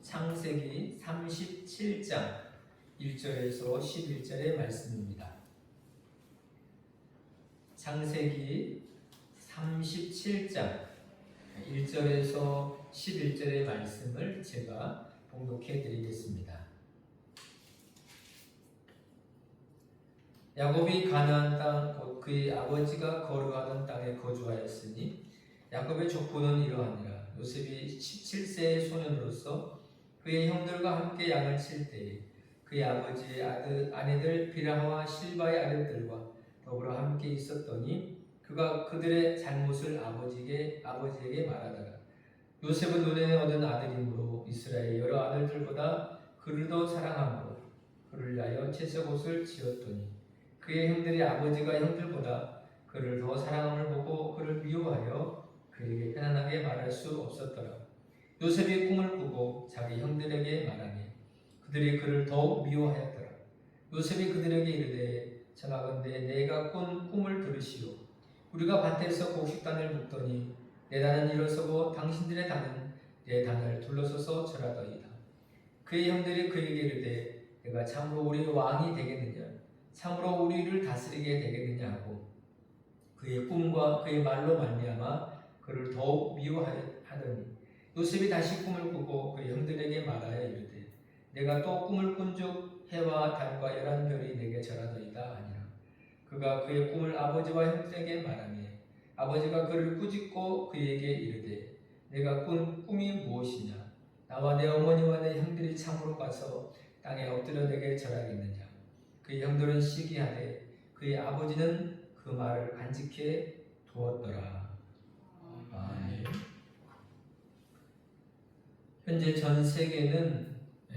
창세기 37장 1절에서 11절의 말씀입니다. 창세기 37장 1절에서 11절의 말씀을 제가 봉독해 드리겠습니다. 야곱이 가나안 땅 곧 그의 아버지가 거류하던 땅에 거주하였으니 야곱의 족보는 이러하니라. 요셉이 17세의 소년으로서 그의 형들과 함께 양을 칠 때에 그의 아버지의 아내들 비라와 실바의 아들들과 더불어 함께 있었더니 그가 그들의 잘못을 아버지에게 말하더라. 요셉은 노년에 얻은 아들이므로 이스라엘 여러 아들들보다 그를 더 사랑하므로 그를 위하여 채색옷을 지었더니 그의 형들이 아버지가 형들보다 그를 더 사랑함을 보고 그를 미워하여 그에게 편안하게 말할 수 없었더라. 요셉이 꿈을 꾸고 자기 형들에게 말하니 그들이 그를 더욱 미워하였더라. 요셉이 그들에게 이르되 청하건대 내가 꾼 꿈을 들으시오. 우리가 밭에서 곡식단을 묶더니 내 단은 일어서고 당신들의 단은 내 단을 둘러서서 절하더이다. 그의 형들이 그에게 이르되 내가 참으로 우리의 왕이 되겠느냐, 참으로 우리를 다스리게 되겠느냐 하고 그의 꿈과 그의 말로 말미암아 그를 더욱 미워하더니 요셉이 다시 꿈을 꾸고 그의 형들에게 말하여 이르되 내가 또 꿈을 꾼즉 해와 달과 11별이 내게 절하더이다 하니라. 그가 그의 꿈을 아버지와 형들에게 말하니 아버지가 그를 꾸짖고 그에게 이르되 내가 꾼 꿈이 무엇이냐, 나와 내 어머니와 내 형들이 참으로 가서 땅에 엎드려 내게 절하겠느냐. 그의 형들은 시기하되 그의 아버지는 그 말을 간직해 두었더라. 아멘. 현재 전 세계는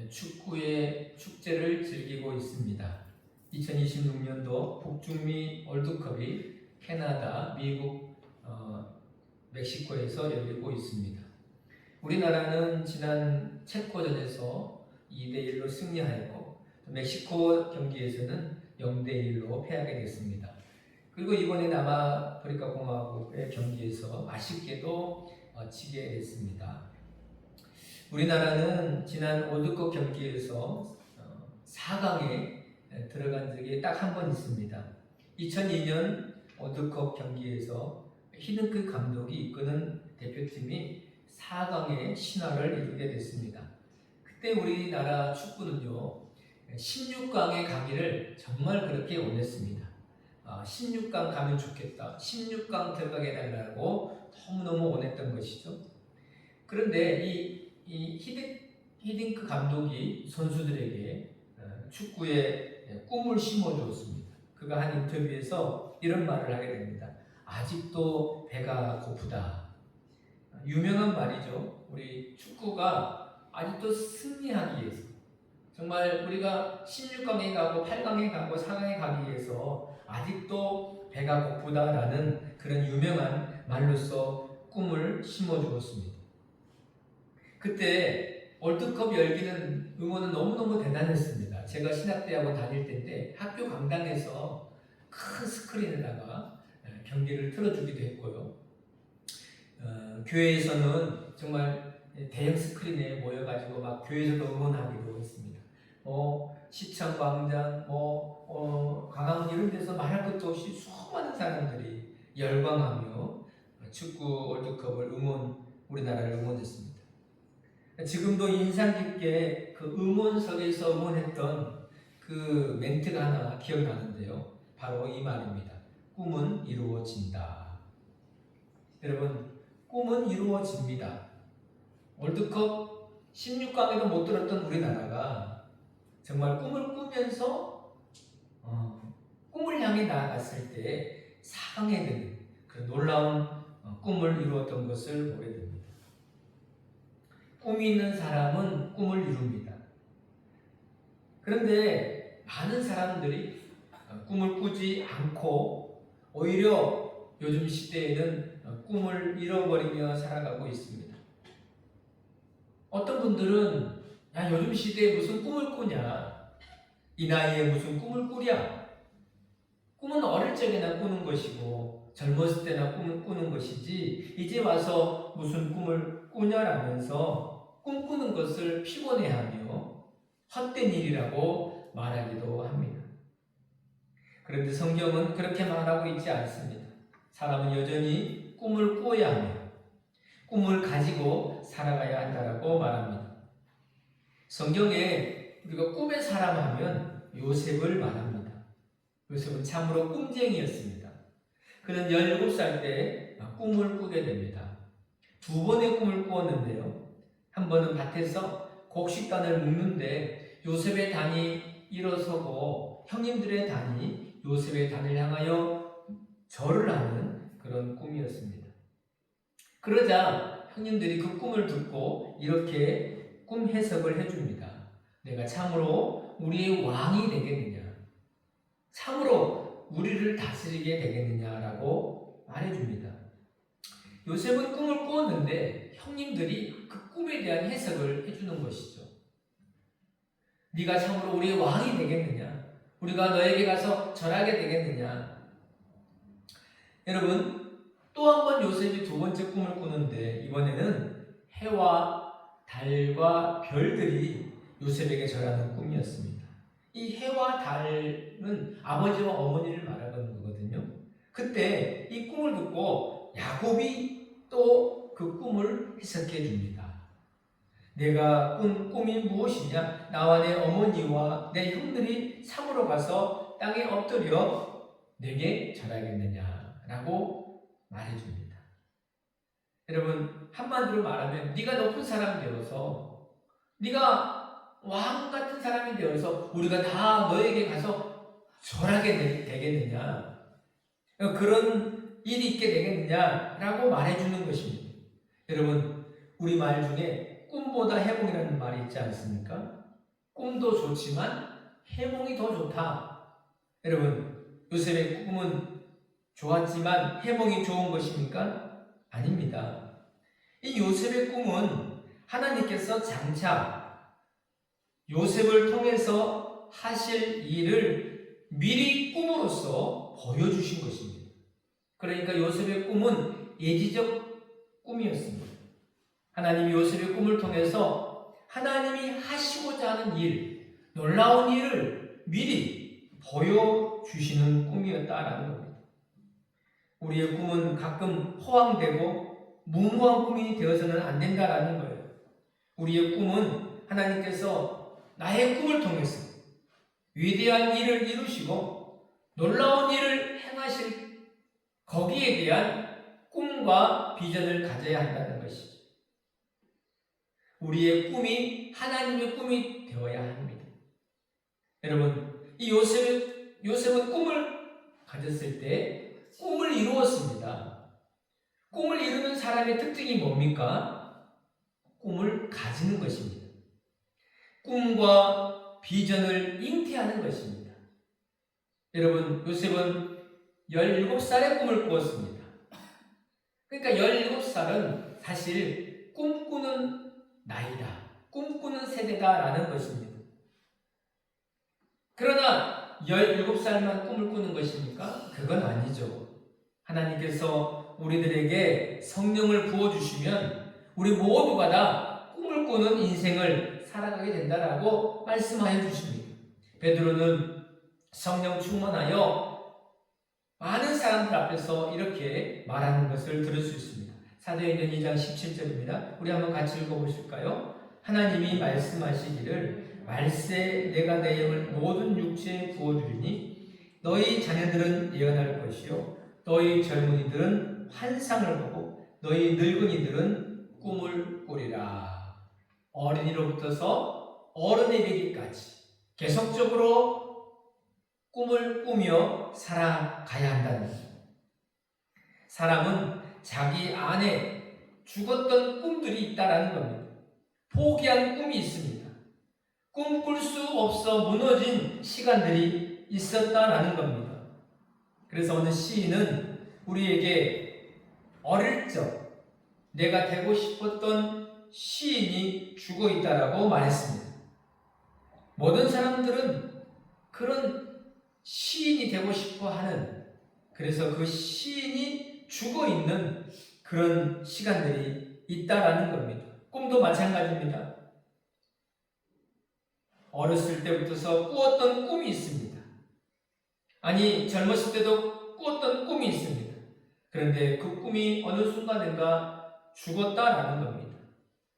축구의 축제를 즐기고 있습니다. 2026년도 북중미 월드컵이 캐나다, 미국, 멕시코에서 열리고 있습니다. 우리나라는 지난 체코전에서 2대1로 승리하였고 멕시코 경기에서는 0대1로 패하게 됐습니다. 그리고 이번에 남아프리카 공화국의 경기에서 아쉽게도 지게 됐습니다. 우리나라는 지난 월드컵 경기에서 4강에 들어간 적이 딱 한 번 있습니다. 2002년 월드컵 경기에서 히든크 감독이 이끄는 대표팀이 4강의 신화를 이루게 됐습니다. 그때 우리나라 축구는요 16강에 가기를 정말 그렇게 원했습니다. 16강 가면 좋겠다, 16강 들어가게 해달라고 너무너무 원했던 것이죠. 그런데 이 히딩크 감독이 선수들에게 축구의 꿈을 심어주었습니다. 그가 한 인터뷰에서 이런 말을 하게 됩니다. 아직도 배가 고프다. 유명한 말이죠. 우리 축구가 아직도 승리하기 위해서, 정말 우리가 16강에 가고 8강에 가고 4강에 가기 위해서 아직도 배가 고프다라는 그런 유명한 말로서 꿈을 심어주었습니다. 그때 월드컵 열기는 응원은 너무너무 대단했습니다. 제가 신학대학원 다닐 때인데 학교 강당에서 큰 스크린에다가 경기를 틀어주기도 했고요. 교회에서는 정말 대형 스크린에 모여가지고 막 교회에서도 응원하기도 했습니다. 시청 광장, 강화문 이런 데서 말할 것도 없이 수많은 사람들이 열광하며 축구 월드컵을 우리나라를 응원했습니다. 지금도 인상 깊게 그 응원석에서 응원했던 그 멘트가 하나 기억나는데요. 바로 이 말입니다. 꿈은 이루어진다. 여러분, 꿈은 이루어집니다. 월드컵 16강에도 못 들었던 우리나라가 정말 꿈을 꾸면서 꿈을 향해 나아갔을 때 4강에 드는 그 놀라운 꿈을 이루었던 것을 보게 됩니다. 꿈이 있는 사람은 꿈을 이룹니다. 그런데 많은 사람들이 꿈을 꾸지 않고 오히려 요즘 시대에는 꿈을 잃어버리며 살아가고 있습니다. 어떤 분들은 야, 요즘 시대에 무슨 꿈을 꾸냐, 이 나이에 무슨 꿈을 꾸랴, 꿈은 어릴 적에나 꾸는 것이고 젊었을 때나 꿈을 꾸는 것이지 이제 와서 무슨 꿈을 꾸냐라면서 꿈꾸는 것을 피곤해하며 헛된 일이라고 말하기도 합니다. 그런데 성경은 그렇게 말하고 있지 않습니다. 사람은 여전히 꿈을 꾸어야 하며 꿈을 가지고 살아가야 한다고 말합니다. 성경에 우리가 꿈의 사람 하면 요셉을 말합니다. 요셉은 참으로 꿈쟁이였습니다. 그는 17살 때 꿈을 꾸게 됩니다. 2번의 꿈을 꾸었는데요. 한 번은 밭에서 곡식단을 묶는데 요셉의 단이 일어서고 형님들의 단이 요셉의 단을 향하여 절을 하는 그런 꿈이었습니다. 그러자 형님들이 그 꿈을 듣고 이렇게 꿈 해석을 해줍니다. 내가 참으로 우리의 왕이 되겠느냐? 참으로 우리를 다스리게 되겠느냐라고 말해줍니다. 요셉은 꿈을 꾸었는데 형님들이 그 꿈에 대한 해석을 해주는 것이죠. 네가 참으로 우리의 왕이 되겠느냐? 우리가 너에게 가서 절하게 되겠느냐? 여러분, 또 한 번 요셉이 2번째 꿈을 꾸는데 이번에는 해와 달과 별들이 요셉에게 절하는 꿈이었습니다. 이 해와 달은 아버지와 어머니를 말하는 거거든요. 그때 이 꿈을 듣고 야곱이 또 그 꿈을 해석해 줍니다. 내가 꾼 꿈이 무엇이냐? 나와 내 어머니와 내 형들이 산으로 가서 땅에 엎드려 내게 절하겠느냐라고 말해줍니다. 여러분, 한마디로 말하면 네가 높은 사람이 되어서 네가 왕 같은 사람이 되어서 우리가 다 너에게 가서 절하게 되겠느냐? 그런 일이 있게 되겠느냐라고 말해주는 것입니다. 여러분, 우리 말 중에 꿈보다 해몽이라는 말이 있지 않습니까? 꿈도 좋지만 해몽이 더 좋다. 여러분, 요셉의 꿈은 좋았지만 해몽이 좋은 것입니까? 아닙니다. 이 요셉의 꿈은 하나님께서 장차 요셉을 통해서 하실 일을 미리 꿈으로써 보여주신 것입니다. 그러니까 요셉의 꿈은 예지적 꿈이었습니다. 하나님이 요셉의 꿈을 통해서 하나님이 하시고자 하는 일, 놀라운 일을 미리 보여주시는 꿈이었다라는 겁니다. 우리의 꿈은 가끔 허황되고 무모한 꿈이 되어서는 안 된다라는 거예요. 우리의 꿈은 하나님께서 나의 꿈을 통해서 위대한 일을 이루시고 놀라운 일을 행하실 거기에 대한 꿈과 비전을 가져야 한다는 것이죠. 우리의 꿈이 하나님의 꿈이 되어야 합니다. 여러분, 이 요셉은 꿈을 가졌을 때 꿈을 이루었습니다. 꿈을 이루는 사람의 특징이 뭡니까? 꿈을 가지는 것입니다. 꿈과 비전을 잉태하는 것입니다. 여러분, 요셉은 17살에 꿈을 꾸었습니다. 그러니까 17살은 사실 꿈꾸는 나이다, 꿈꾸는 세대다라는 것입니다. 그러나 17살만 꿈을 꾸는 것입니까? 그건 아니죠. 하나님께서 우리들에게 성령을 부어주시면 우리 모두가 다 꿈을 꾸는 인생을 살아가게 된다라고 말씀하여 주십니다. 베드로는 성령 충만하여 많은 사람들 앞에서 이렇게 말하는 것을 들을 수 있습니다. 사도행전 2장 17절입니다. 우리 한번 같이 읽어보실까요? 하나님이 말씀하시기를 말세 내가 내 영을 모든 육체에 부어주리니 너희 자녀들은 예언할 것이요 너희 젊은이들은 환상을 보고 너희 늙은이들은 꿈을 꾸리라. 어린이로부터서 어른에 이르기까지 계속적으로 꿈을 꾸며 살아가야 한다는 것입니다. 사람은 자기 안에 죽었던 꿈들이 있다라는 겁니다. 포기한 꿈이 있습니다. 꿈꿀 수 없어 무너진 시간들이 있었다라는 겁니다. 그래서 어느 시인은 우리에게 어릴 적 내가 되고 싶었던 시인이 죽어 있다라고 말했습니다. 모든 사람들은 그런 시인이 되고 싶어 하는, 그래서 그 시인이 죽어 있는 그런 시간들이 있다라는 겁니다. 꿈도 마찬가지입니다. 어렸을 때부터서 꾸었던 꿈이 있습니다. 아니, 젊었을 때도 꾸었던 꿈이 있습니다. 그런데 그 꿈이 어느 순간인가 죽었다라는 겁니다.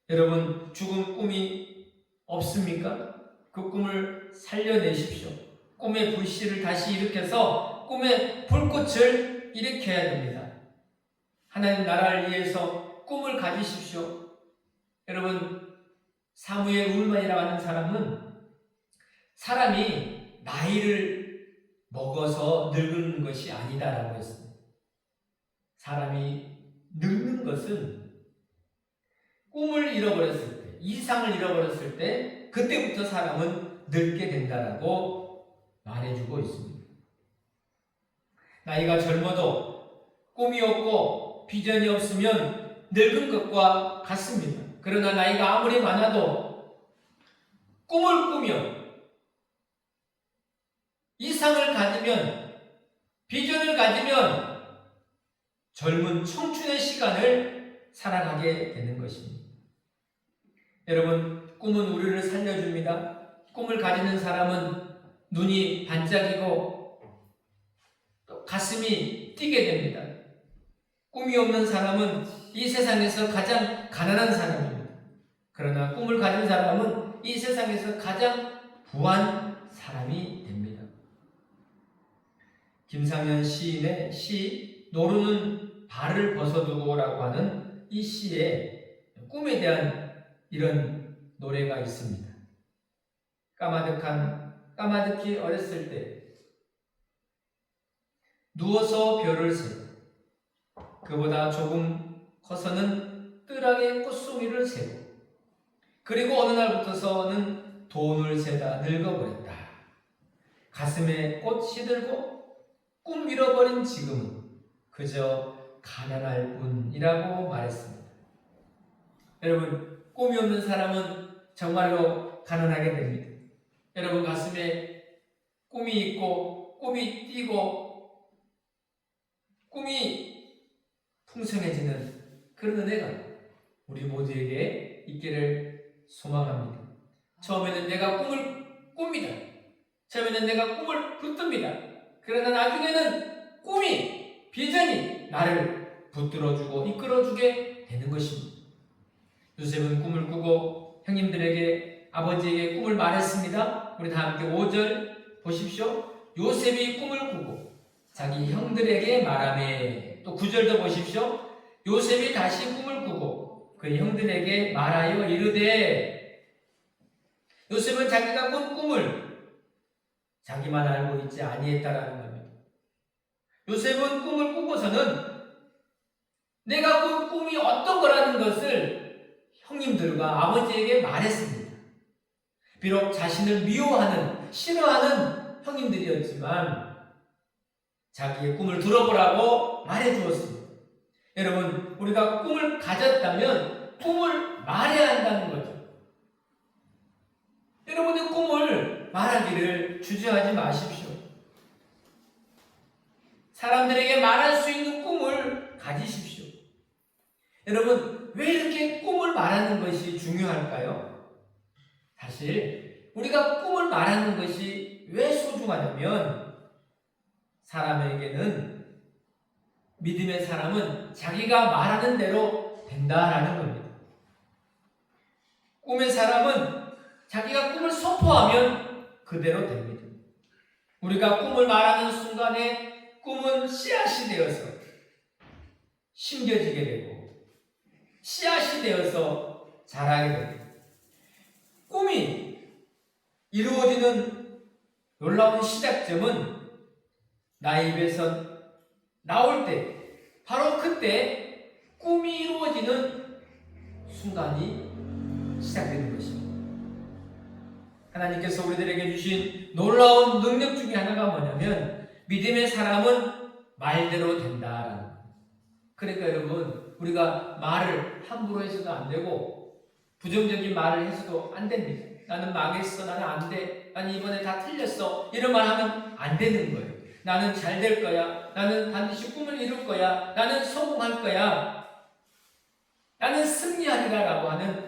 여러분, 죽은 꿈이 없습니까? 그 꿈을 살려내십시오. 꿈의 불씨를 다시 일으켜서 꿈의 불꽃을 일으켜야 됩니다. 하나님 나라를 위해서 꿈을 가지십시오. 여러분, 사무엘 울만이라고 하는 사람은 사람이 나이를 먹어서 늙는 것이 아니다라고 했습니다. 사람이 늙는 것은 꿈을 잃어버렸을 때, 이상을 잃어버렸을 때 그때부터 사람은 늙게 된다라고 말해주고 있습니다. 나이가 젊어도 꿈이 없고 비전이 없으면 늙은 것과 같습니다. 그러나 나이가 아무리 많아도 꿈을 꾸며 이상을 가지면, 비전을 가지면 젊은 청춘의 시간을 살아가게 되는 것입니다. 여러분, 꿈은 우리를 살려줍니다. 꿈을 가지는 사람은 눈이 반짝이고 또 가슴이 뛰게 됩니다. 꿈이 없는 사람은 이 세상에서 가장 가난한 사람입니다. 그러나 꿈을 가진 사람은 이 세상에서 가장 부한 사람이 됩니다. 김상현 시인의 시 노루는 발을 벗어두고라고 하는 이 시에 꿈에 대한 이런 노래가 있습니다. 까마득히 어렸을 때 누워서 별을 세고 그보다 조금 커서는 뜰하게 꽃송이를 세고 그리고 어느 날부터서는 돈을 세다 늙어버렸다. 가슴에 꽃 시들고 꿈 잃어버린 지금은 그저 가난할 뿐이라고 말했습니다. 여러분, 꿈이 없는 사람은 정말로 가난하게 됩니다. 여러분 가슴에 꿈이 있고 꿈이 뛰고 꿈이 풍성해지는 그런 은혜가 우리 모두에게 있기를 소망합니다. 처음에는 내가 꿈을 꿉니다. 처음에는 내가 꿈을 붙듭니다. 그러나 나중에는 꿈이, 비전이 나를 붙들어주고 이끌어주게 되는 것입니다. 요셉은 꿈을 꾸고 형님들에게, 아버지에게 꿈을 말했습니다. 우리 다 함께 5절 보십시오. 요셉이 꿈을 꾸고 자기 형들에게 말하매. 또 9절도 보십시오. 요셉이 다시 꿈을 꾸고 그 형들에게 말하여 이르되. 요셉은 자기가 꾼 꿈을 자기만 알고 있지 아니했다라는 겁니다. 요셉은 꿈을 꾸고서는 내가 꾼 꿈이 어떤 거라는 것을 형님들과 아버지에게 말했습니다. 비록 자신을 미워하는, 싫어하는 형님들이었지만 자기의 꿈을 들어보라고 말해주었습니다. 여러분, 우리가 꿈을 가졌다면 꿈을 말해야 한다는 거죠. 여러분의 꿈을 말하기를 주저하지 마십시오. 사람들에게 말할 수 있는 꿈을 가지십시오. 여러분, 왜 이렇게 꿈을 말하는 것이 중요할까요? 사실 우리가 꿈을 말하는 것이 왜 소중하냐면 사람에게는, 믿음의 사람은 자기가 말하는 대로 된다라는 겁니다. 꿈의 사람은 자기가 꿈을 선포하면 그대로 됩니다. 우리가 꿈을 말하는 순간에 꿈은 씨앗이 되어서 심겨지게 되고 씨앗이 되어서 자라게 됩니다. 꿈이 이루어지는 놀라운 시작점은 나의 입에서 나올 때, 바로 그때 꿈이 이루어지는 순간이 시작되는 것입니다. 하나님께서 우리들에게 주신 놀라운 능력 중에 하나가 뭐냐면 믿음의 사람은 말대로 된다라는 거예요. 그러니까 여러분, 우리가 말을 함부로 해서도 안 되고 부정적인 말을 해서도 안 됩니다. 나는 망했어, 나는 안 돼, 나는 이번에 다 틀렸어, 이런 말 하면 안 되는 거예요. 나는 잘 될 거야, 나는 반드시 꿈을 이룰 거야, 나는 성공할 거야, 나는 승리하리라라고 하는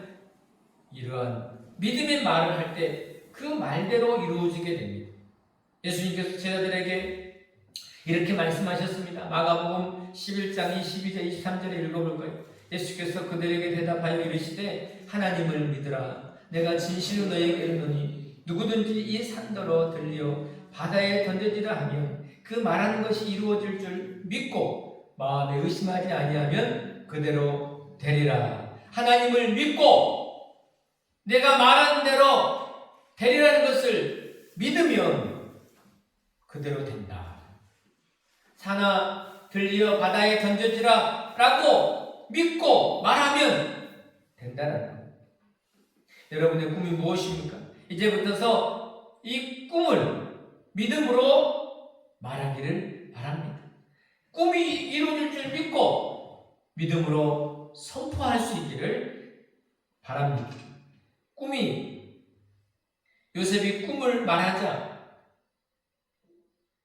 이러한 믿음의 말을 할 때 그 말대로 이루어지게 됩니다. 예수님께서 제자들에게 이렇게 말씀하셨습니다. 마가복음 11장 22절 23절에 읽어볼까요? 예수께서 그들에게 대답하여 이르시되 하나님을 믿으라. 내가 진실로 너희에게 이르노니 누구든지 이 산더러 들려 바다에 던져지라 하면 그 말하는 것이 이루어질 줄 믿고 마음에 의심하지 아니하면 그대로 되리라. 하나님을 믿고 내가 말하는 대로 되리라는 것을 믿으면 그대로 된다. 산아 들리어 바다에 던져지라 라고 믿고 말하면 된다는 거예요. 여러분의 꿈이 무엇입니까? 이제부터서 이 꿈을 믿음으로 말하기를 바랍니다. 꿈이 이루어질 줄 믿고 믿음으로 선포할 수 있기를 바랍니다. 요셉이 꿈을 말하자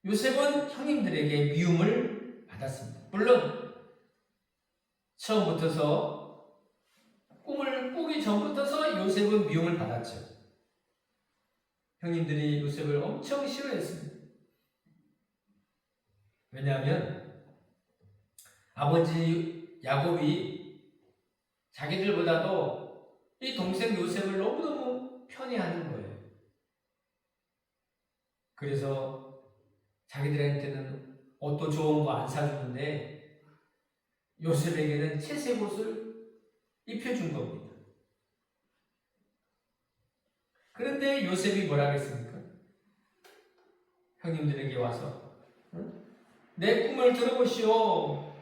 요셉은 형님들에게 미움을 받았습니다. 물론 처음부터서 꿈을 꾸기 전부터서 요셉은 미움을 받았죠. 형님들이 요셉을 엄청 싫어했습니다. 왜냐하면 아버지 야곱이 자기들보다도 이 동생 요셉을 너무너무 편애하는 거예요. 그래서 자기들한테는 옷도 좋은 거 안 사주는데 요셉에게는 채색 옷을 입혀준 겁니다. 그런데 요셉이 뭐라 하겠습니까? 형님들에게 와서 내 꿈을 들어보시오.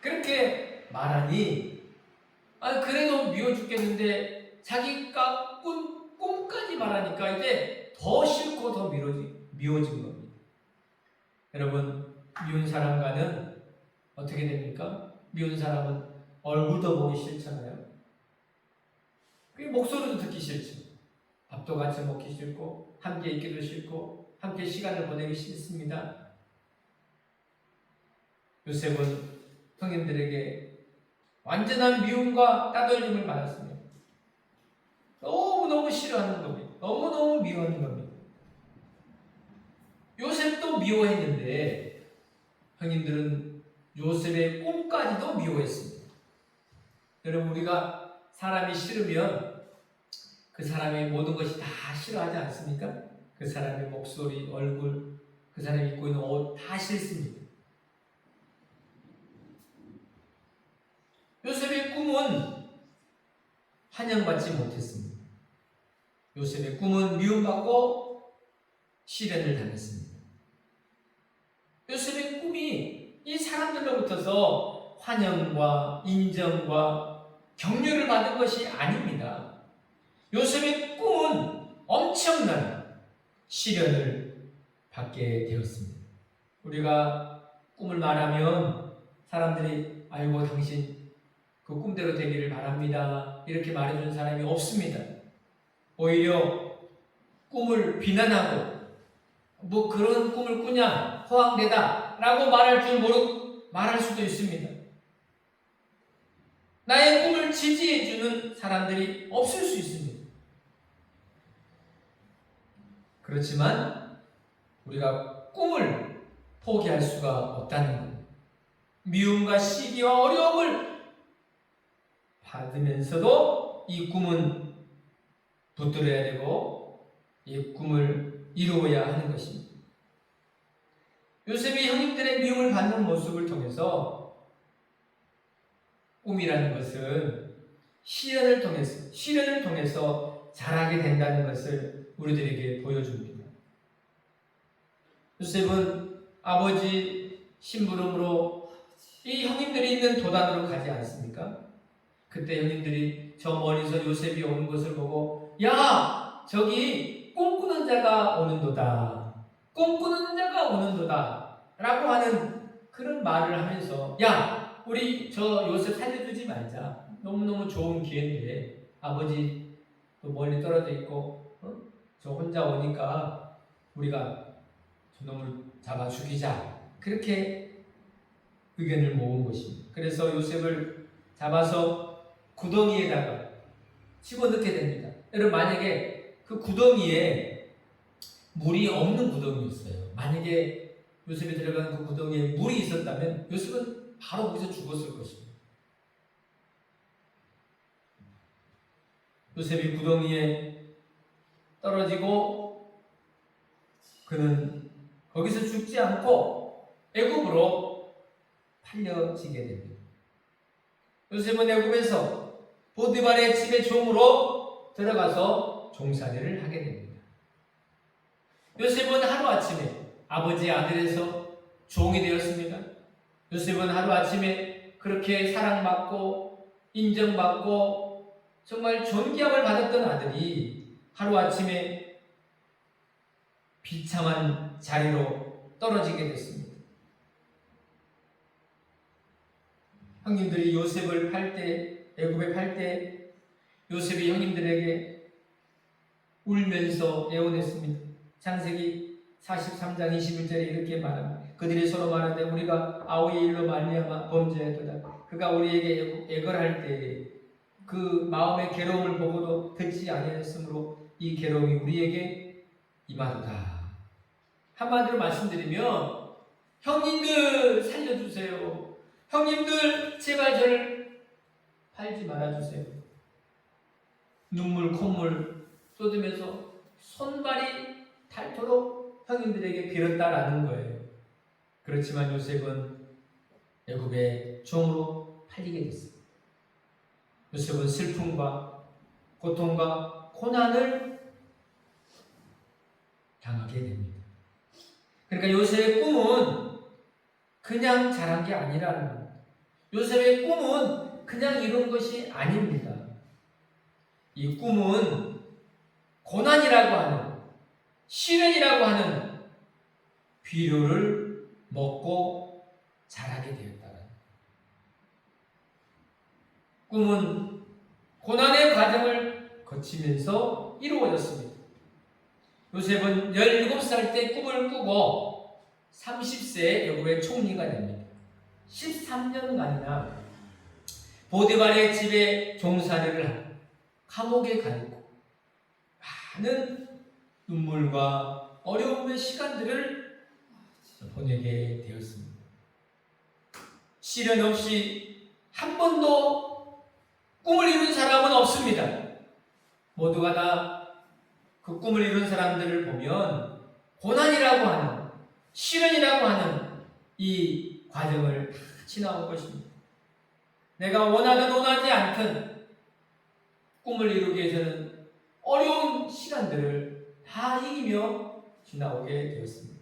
그렇게 말하니 그래도 미워 죽겠는데 자기가 꾼 꿈까지 말하니까 이제 더 싫고 더 미워진 겁니다. 여러분, 미운 사람과는 어떻게 됩니까? 미운 사람은 얼굴도 보기 싫잖아요. 목소리도 듣기 싫죠. 밥도 같이 먹기 싫고 함께 있기도 싫고 함께 시간을 보내기 싫습니다. 요셉은 형님들에게 완전한 미움과 따돌림을 받았습니다. 너무너무 싫어하는 겁니다. 너무너무 미워하는 겁니다. 요셉도 미워했는데 형님들은 요셉의 꿈까지도 미워했습니다. 여러분, 우리가 사람이 싫으면 그 사람의 모든 것이 다 싫어하지 않습니까? 그 사람의 목소리, 얼굴, 그 사람이 입고 있는 옷 다 싫습니다. 요셉의 꿈은 환영받지 못했습니다. 요셉의 꿈은 미움받고 시련을 당했습니다. 요셉의 꿈이 이 사람들로부터서 환영과 인정과 격려를 받은 것이 아닙니다. 요셉의 꿈은 엄청난 시련을 받게 되었습니다. 우리가 꿈을 말하면 사람들이 아이고 당신 그 꿈대로 되기를 바랍니다 이렇게 말해주는 사람이 없습니다. 오히려 꿈을 비난하고 뭐 그런 꿈을 꾸냐 허황되다 라고 말할 수도 있습니다. 나의 꿈을 지지해주는 사람들이 없을 수 있습니다. 그렇지만 우리가 꿈을 포기할 수가 없다는 것. 미움과 시기와 어려움을 받으면서도 이 꿈은 붙들어야 되고 이 꿈을 이루어야 하는 것입니다. 요셉이 형님들의 미움을 받는 모습을 통해서 꿈이라는 것은 시련을 통해서 자라게 된다는 것을 우리들에게 보여줍니다. 요셉은 아버지 심부름으로 이 형님들이 있는 도단으로 가지 않습니까? 그때 형님들이 저 멀리서 요셉이 오는 것을 보고 야! 저기 꿈꾸는 자가 오는도다. 꿈꾸는 자가 오는도다. 라고 하는 그런 말을 하면서 야! 우리 저 요셉 살려두지 말자. 너무너무 좋은 기회인데 아버지 또 멀리 떨어져 있고 저 혼자 오니까 우리가 저놈을 잡아 죽이자. 그렇게 의견을 모은 것입니다. 그래서 요셉을 잡아서 구덩이에다가 집어넣게 됩니다. 여러분, 만약에 그 구덩이에 물이 없는 구덩이였어요. 만약에 요셉이 들어간 그 구덩이에 물이 있었다면 요셉은 바로 거기서 죽었을 것입니다. 요셉이 구덩이에 떨어지고 그는 거기서 죽지 않고 애굽으로 팔려지게 됩니다. 요셉은 애굽에서 보디발의 집의 종으로 들어가서 종살이를 하게 됩니다. 요셉은 하루아침에 아버지의 아들에서 종이 되었습니다. 요셉은 하루아침에 그렇게 사랑받고 인정받고 정말 존귀함을 받았던 아들이 하루아침에 비참한 자리로 떨어지게 됐습니다. 형님들이 요셉을 팔 때, 애굽에 팔 때 요셉이 형님들에게 울면서 애원했습니다. 창세기 43장 21절에 이렇게 말합니다. 그들이 서로 말하되 우리가 아우의 일로 말미암아 범죄하였도다. 그가 우리에게 애걸할 때 그 마음의 괴로움을 보고도 듣지 아니하였으므로 이 괴로움이 우리에게 임하도다. 한마디로 말씀드리면 형님들 살려주세요. 형님들 제발 저를 팔지 말아주세요. 눈물 콧물 쏟으면서 손발이 닳도록 형님들에게 빌었다라는 거예요. 그렇지만 요셉은 애굽의 종으로 팔리게 됐습니다. 요셉은 슬픔과 고통과 고난을 당하게 됩니다. 그러니까 요셉의 꿈은 그냥 자란 게 아니라는 겁니다. 요셉의 꿈은 그냥 이룬 것이 아닙니다. 이 꿈은 고난이라고 하는, 시련이라고 하는 비료를 먹고 자라게 되었다. 꿈은 고난의 과정을 거치면서 이루어졌습니다. 요셉은 17살 때 꿈을 꾸고 30세에 애굽의 총리가 됩니다. 13년간이나 보디발의 집에 종살이를 하고 감옥에 가 있고 많은 눈물과 어려움의 시간들을 보내게 되었습니다. 시련 없이 한 번도 꿈을 이룬 사람은 없습니다. 모두가 다 그 꿈을 이룬 사람들을 보면 고난이라고 하는, 시련이라고 하는 이 과정을 다 지나온 것입니다. 내가 원하든 원하지 않든 꿈을 이루기 위해서는 어려운 시간들을 다 이기며 지나오게 되었습니다.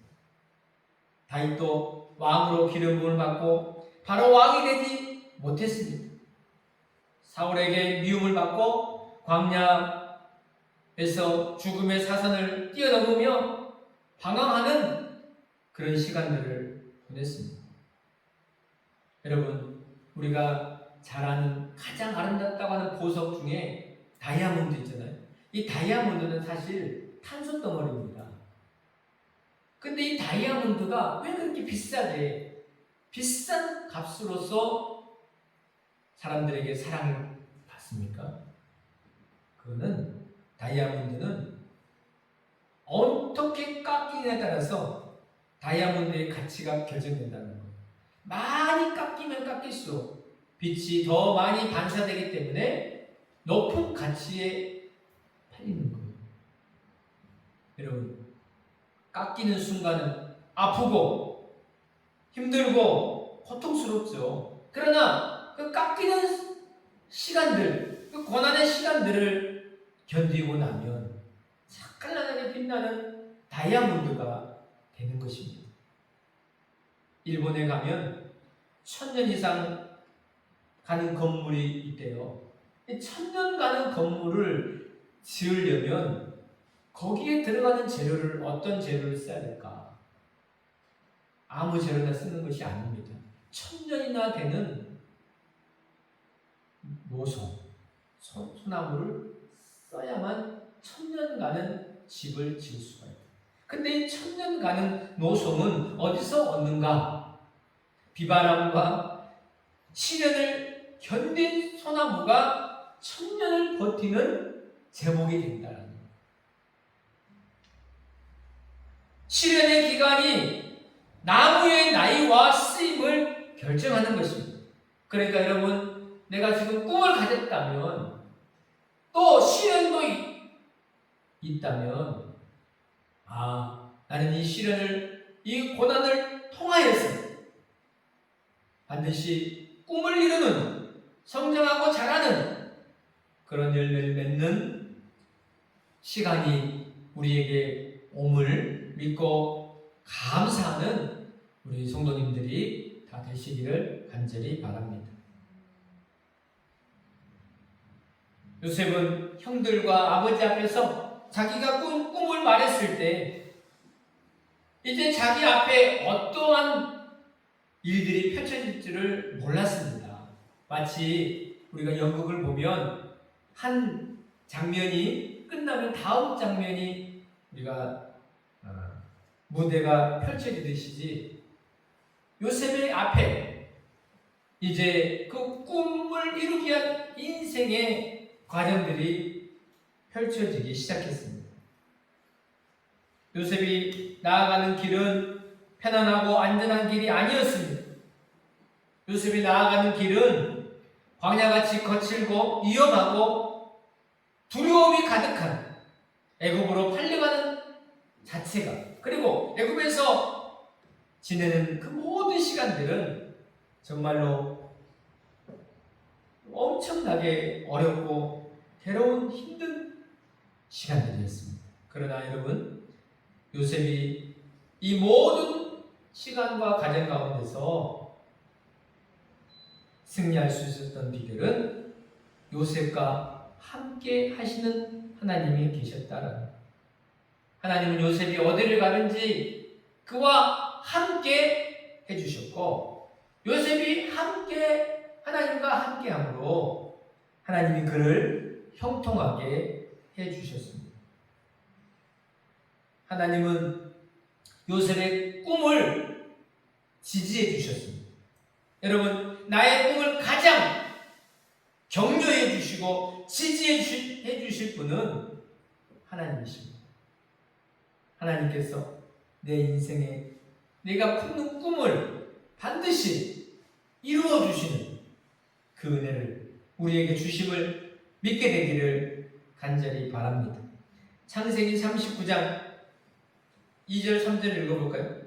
다윗도 왕으로 기름 부음을 받고 바로 왕이 되지 못했습니다. 사울에게 미움을 받고 광야에서 죽음의 사선을 뛰어넘으며 방황하는 그런 시간들을 보냈습니다. 여러분, 우리가 잘 아는 가장 아름답다고 하는 보석 중에 다이아몬드 있잖아요. 이 다이아몬드는 사실 탄소 덩어리입니다. 근데 이 다이아몬드가 왜 그렇게 비싸게, 비싼 값으로서 사람들에게 사랑을 받습니까? 그거는, 다이아몬드는 어떻게 깎이냐에 따라서 다이아몬드의 가치가 결정된다는 거예요. 많이 깎이면 깎일수록 빛이 더 많이 반사되기 때문에 높은 가치에 팔리는 거예요. 여러분, 깎이는 순간은 아프고 힘들고 고통스럽죠. 그러나 그 깎이는 시간들, 그 고난의 시간들을 견디고 나면 찬란하게 빛나는 다이아몬드가 되는 것입니다. 일본에 가면 1000년 이상 가는 건물이 있대요. 1000년 가는 건물을 지으려면 거기에 들어가는 재료를, 어떤 재료를 써야 될까? 아무 재료나 쓰는 것이 아닙니다. 1000년이나 되는 노소, 소나무를 써야만 1000년간은 집을 지을 수가 있다. 근데 이 1000년간은 노송은 어디서 얻는가? 비바람과 시련을 견딘 소나무가 천년을 버티는 제목이 된다는 거예요. 시련의 기간이 나무의 나이와 쓰임을 결정하는 것입니다. 그러니까 여러분, 내가 지금 꿈을 가졌다면 또 시련도 있다면 나는 이 시련을, 이 고난을 통하여서 반드시 꿈을 이루는, 성장하고 자라는 그런 열매를 맺는 시간이 우리에게 옴을 믿고 감사하는 우리 성도님들이 다 되시기를 간절히 바랍니다. 요셉은 형들과 아버지 앞에서 자기가 꿈을 말했을 때 이제 자기 앞에 어떠한 일들이 펼쳐질 줄을 몰랐습니다. 마치 우리가 연극을 보면 한 장면이 끝나면 다음 장면이 우리가 무대가 펼쳐지듯이 요셉의 앞에 이제 그 꿈을 이루기 위한 인생의 과정들이 펼쳐지기 시작했습니다. 요셉이 나아가는 길은 편안하고 안전한 길이 아니었습니다. 요셉이 나아가는 길은 광야같이 거칠고 위험하고 두려움이 가득한 애굽으로 팔려가는 자체가, 그리고 애굽에서 지내는 그 모든 시간들은 정말로 엄청나게 어렵고 괴로운 힘든 시간들이었습니다. 그러나 여러분, 요셉이 이 모든 시간과 과정 가운데서 승리할 수 있었던 비결은 요셉과 함께 하시는 하나님이 계셨다는, 하나님은 요셉이 어디를 가는지 그와 함께 해주셨고, 요셉이 함께 하나님과 함께 함으로 하나님이 그를 형통하게 해주셨습니다. 하나님은 요셉의 꿈을 지지해 주셨습니다. 여러분, 나의 꿈을 가장 격려해 주시고 지지해 주실 분은 하나님이십니다. 하나님께서 내 인생에 내가 품는 꿈을 반드시 이루어 주시는 그 은혜를 우리에게 주심을 믿게 되기를 간절히 바랍니다. 창세기 39장 2절 3절 읽어볼까요?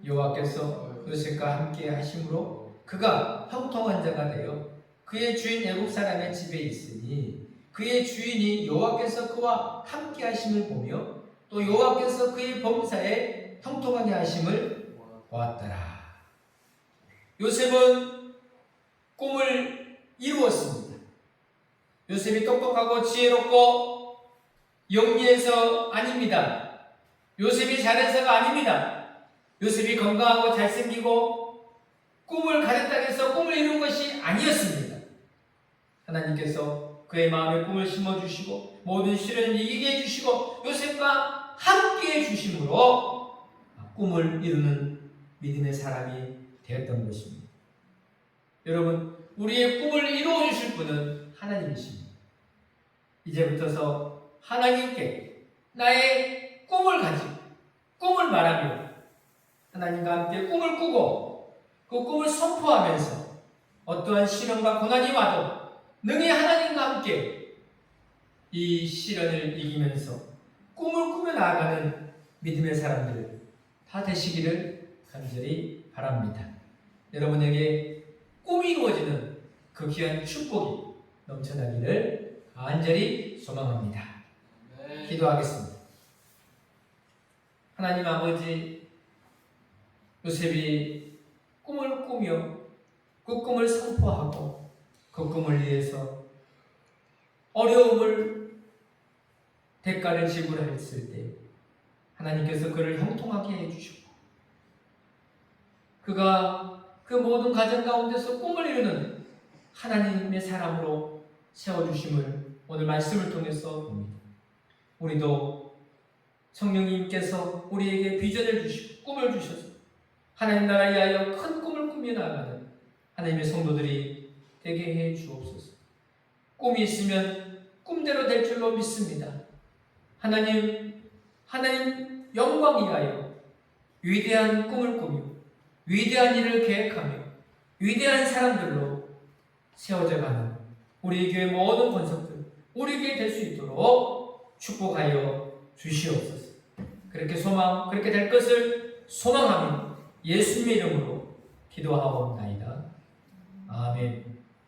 여호와께서 요셉과 함께 하심으로 그가 형통한 자가 되어 그의 주인 애굽 사람의 집에 있으니 그의 주인이 여호와께서 그와 함께 하심을 보며 또 여호와께서 그의 범사에 형통하게 하심을 보았더라. 요셉은 꿈을 이루었습니다. 요셉이 똑똑하고 지혜롭고 영리해서 아닙니다. 요셉이 잘해서가 아닙니다. 요셉이 건강하고 잘생기고 꿈을 가졌다고 해서 꿈을 이룬 것이 아니었습니다. 하나님께서 그의 마음에 꿈을 심어주시고 모든 시련을 이기게 해주시고 요셉과 함께 해주심으로 꿈을 이루는 믿음의 사람이 되었던 것입니다. 여러분, 우리의 꿈을 이루어 주실 분은 하나님이십니다. 이제부터서 하나님께 나의 꿈을 가지고 꿈을 말하며 하나님과 함께 꿈을 꾸고 그 꿈을 선포하면서 어떠한 시련과 고난이 와도 능히 하나님과 함께 이 시련을 이기면서 꿈을 꾸며 나아가는 믿음의 사람들 다 되시기를 간절히 바랍니다. 여러분에게 꿈이 이루어지는 그 귀한 축복이 넘쳐나기를 간절히 소망합니다. 기도하겠습니다. 하나님 아버지, 요셉이 꿈을 꾸며 그 꿈을 선포하고 그 꿈을 위해서 어려움을 대가를 지불했을 때 하나님께서 그를 형통하게 해주셨고 그가 그 모든 가정 가운데서 꿈을 이루는 하나님의 사람으로 세워주심을 오늘 말씀을 통해서 봅니다. 우리도 성령님께서 우리에게 비전을 주시고 꿈을 주셔서 하나님 나라에 위하여 큰 꿈을 꾸며 나아가는 하나님의 성도들이 되게 해 주옵소서. 꿈이 있으면 꿈대로 될 줄로 믿습니다. 하나님 영광 위하여 위대한 꿈을 꾸며 위대한 일을 계획하며 위대한 사람들로 세워져 가는 우리 교회 모든 권속들 우리 교회 될 수 있도록 축복하여 주시옵소서. 그렇게 될 것을 소망하며 예수님의 이름으로 기도하옵나이다. 아멘.